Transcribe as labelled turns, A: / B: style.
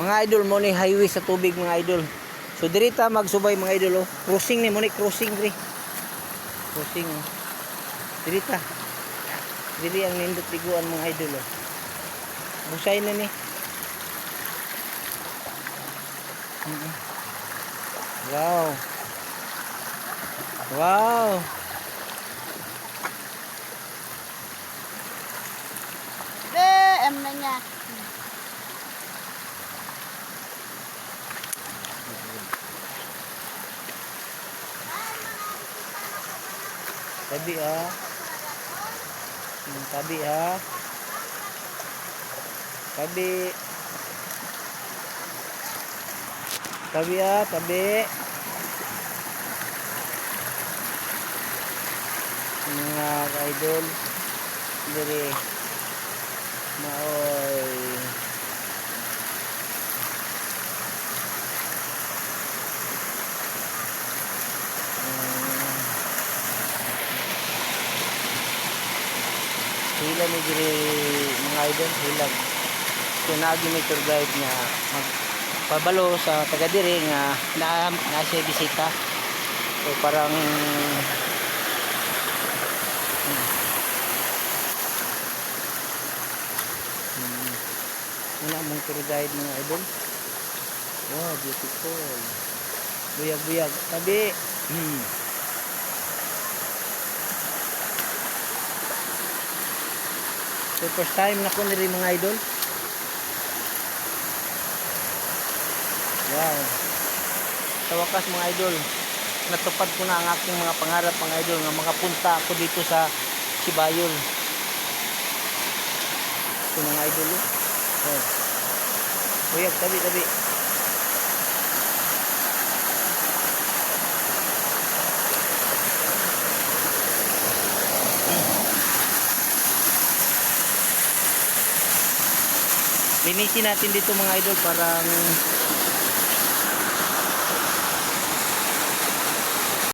A: Mga idol mo ni highway sa tubig mga idol. So dirita magsubay mga idol oh. Crossing ni mo ni crossing diri. Crossing oh. Dirita. Diri ang nindot tiguan mga idol oh. Busay na ni. Wow. Wow.
B: DM na niya.
A: Tabi ah. Tabi ah. Tabi. Tabi ah, tabi. Mga idol diri maoy hila ni diri mga idol hilag so nagi may tour guide nga magpabalo sa taga diri nga na siya bisita so parang muna mong tour guide mga idol. Wow, beautiful. Buyag-buyag. Tabi. So first time na ko niri mga idol. Wow. Sa wakas mga idol, natupad ko na ang aking mga pangarap mga idol nga makapunta ako dito sa Sibayol. So mga idol oh. Buyag, tabi, tabi. Linisin natin dito mga idol parang